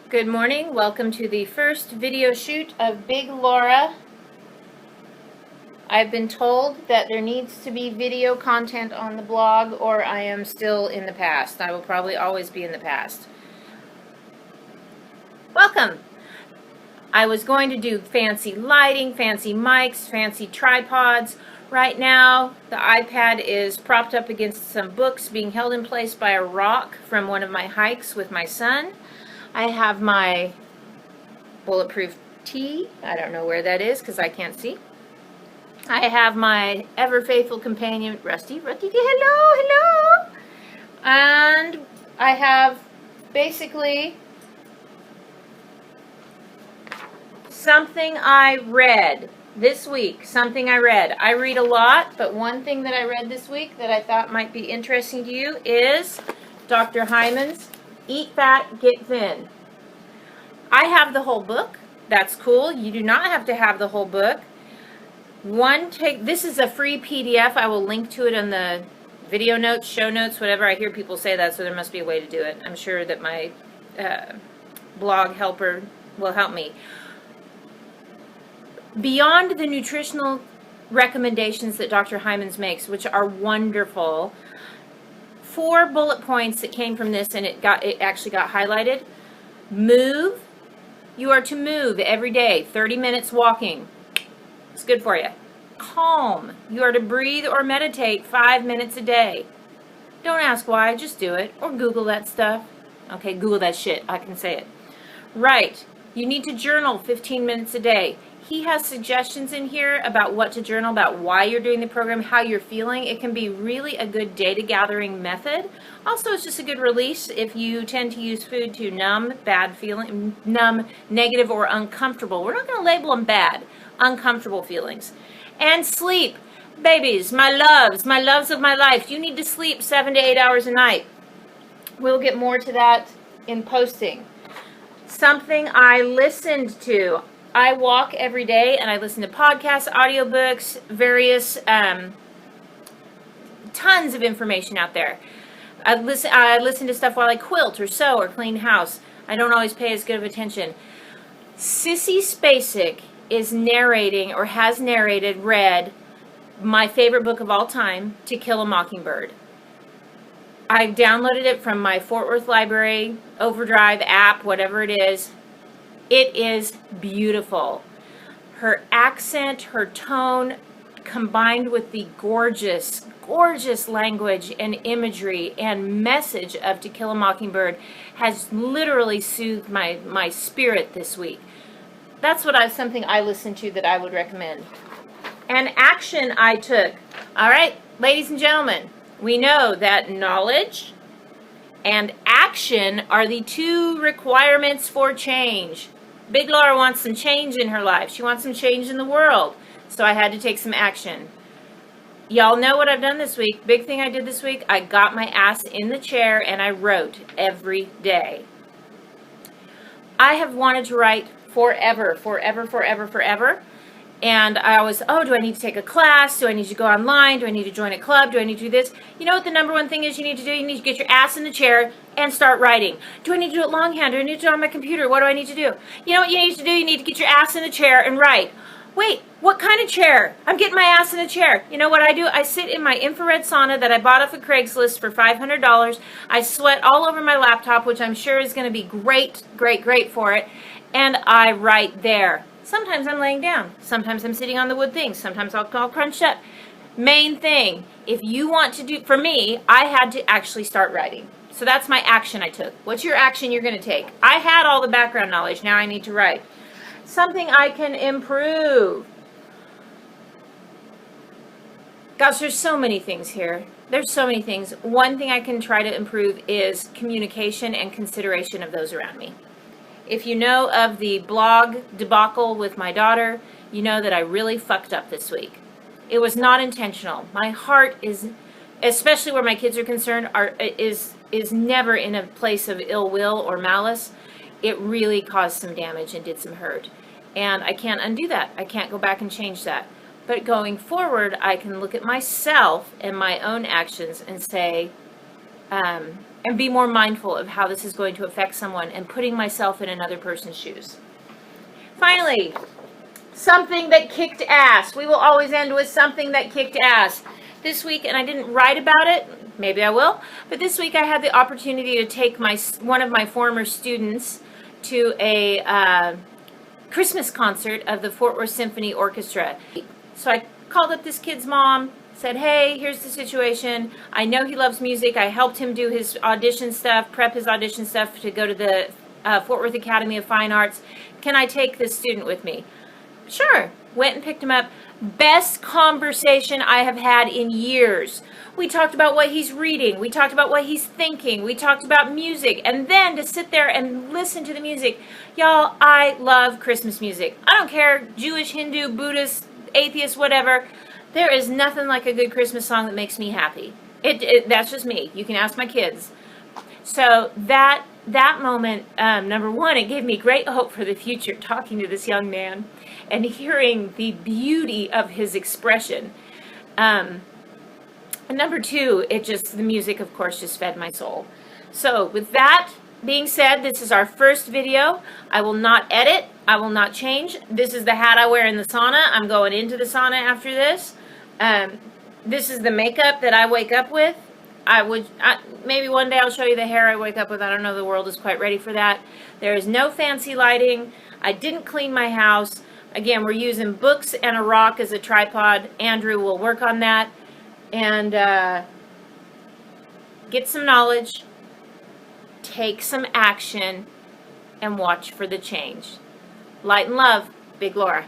Good morning. Welcome to the first video shoot of Big Laura. I've been told that there needs to be video content on the blog or I am still in the past. I will probably always be in the past. Welcome. I was going to do fancy lighting, fancy mics, fancy tripods. Right now, the iPad is propped up against some books being held in place by a rock from one of my hikes with my son. I have my bulletproof tee. I don't know where that is because I can't see. I have my ever faithful companion, Rusty. Rusty, hello. And I have basically something I read this week. I read a lot, but one thing that I read this week that I thought might be interesting to you is Dr. Hyman's Eat Fat, Get Thin. I have the whole book. That's cool. You do not have to have the whole book. This is a free PDF. I will link to it in the video notes, show notes, whatever. I hear people say that, so there must be a way to do it. I'm sure that my blog helper will help me. Beyond the nutritional recommendations that Dr. Hyman's makes, which are wonderful, 4 bullet points that came from this, and it actually got highlighted. Move. You are to move every day, 30 minutes walking. It's good for you. Calm. You are to breathe or meditate 5 minutes a day. Don't ask why, just do it. Or Google that stuff. Okay, Google that shit. I can say it. Write. You need to journal 15 minutes a day. He has suggestions in here about what to journal, about why you're doing the program, how you're feeling. It can be really a good data gathering method. Also, it's just a good release if you tend to use food to numb negative or uncomfortable. We're not going to label them bad. Uncomfortable feelings. And sleep. Babies, my loves of my life. You need to sleep 7 to 8 hours a night. We'll get more to that in posting. Something I listened to. I walk every day and I listen to podcasts, audiobooks, various tons of information out there. I listen to stuff while I quilt or sew or clean house. I don't always pay as good of attention. Sissy Spacek is narrating or has read my favorite book of all time, To Kill a Mockingbird. I downloaded it from my Fort Worth Library, Overdrive app, whatever it is. It is beautiful. Her accent, her tone, combined with the gorgeous, gorgeous language and imagery and message of To Kill a Mockingbird has literally soothed my spirit this week. That's something I listened to that I would recommend. An action I took. All right, ladies and gentlemen, we know that knowledge and action are the 2 requirements for change. Big Laura wants some change in her life. She wants some change in the world. So I had to take some action. Y'all know what I've done this week. Big thing I did this week, I got my ass in the chair and I wrote every day. I have wanted to write forever. And I always, do I need to take a class? Do I need to go online? Do I need to join a club? Do I need to do this? You know what the number one thing is you need to do? You need to get your ass in the chair and start writing. Do I need to do it longhand? Do I need to do it on my computer? What do I need to do? You know what you need to do? You need to get your ass in the chair and write. Wait, what kind of chair? I'm getting my ass in the chair. You know what I do? I sit in my infrared sauna that I bought off of Craigslist for $500. I sweat all over my laptop, which I'm sure is going to be great for it. And I write there. Sometimes I'm laying down. Sometimes I'm sitting on the wood things. Sometimes I'll crunch up. Main thing, if you want to do, for me, I had to actually start writing. So that's my action I took. What's your action you're going to take? I had all the background knowledge. Now I need to write. Something I can improve. Gosh, there's so many things here. There's so many things. One thing I can try to improve is communication and consideration of those around me. If you know of the blog debacle with my daughter, you know that I really fucked up this week. It was not intentional. My heart is, especially where my kids are concerned, is never in a place of ill will or malice. It really caused some damage and did some hurt. And I can't undo that. I can't go back and change that. But going forward, I can look at myself and my own actions and say, and be more mindful of how this is going to affect someone and putting myself in another person's shoes. Finally, something that kicked ass. We will always end with something that kicked ass. This week, and I didn't write about it, maybe I will, but this week I had the opportunity to take one of my former students to a Christmas concert of the Fort Worth Symphony Orchestra. So I called up this kid's mom, said, hey, here's the situation. I know he loves music. I helped him do his audition stuff, prep his audition stuff to go to the Fort Worth Academy of Fine Arts. Can I take this student with me? Sure. Went and picked him up. Best conversation I have had in years. We talked about what he's reading. We talked about what he's thinking. We talked about music. And then to sit there and listen to the music. Y'all, I love Christmas music. I don't care, Jewish, Hindu, Buddhist, atheist, whatever. There is nothing like a good Christmas song that makes me happy. That's just me. You can ask my kids. So that moment, number one, it gave me great hope for the future talking to this young man and hearing the beauty of his expression. And number two, the music, of course, just fed my soul. So with that being said, this is our first video. I will not edit. I will not change. This is the hat I wear in the sauna. I'm going into the sauna after this. This is the makeup that I wake up with. Maybe one day I'll show you the hair I wake up with. I don't know, the world is quite ready for that. There is no fancy lighting. I didn't clean my house. Again, we're using books and a rock as a tripod. Andrew will work on that. And get some knowledge, take some action, and watch for the change. Light and love, Big Laura.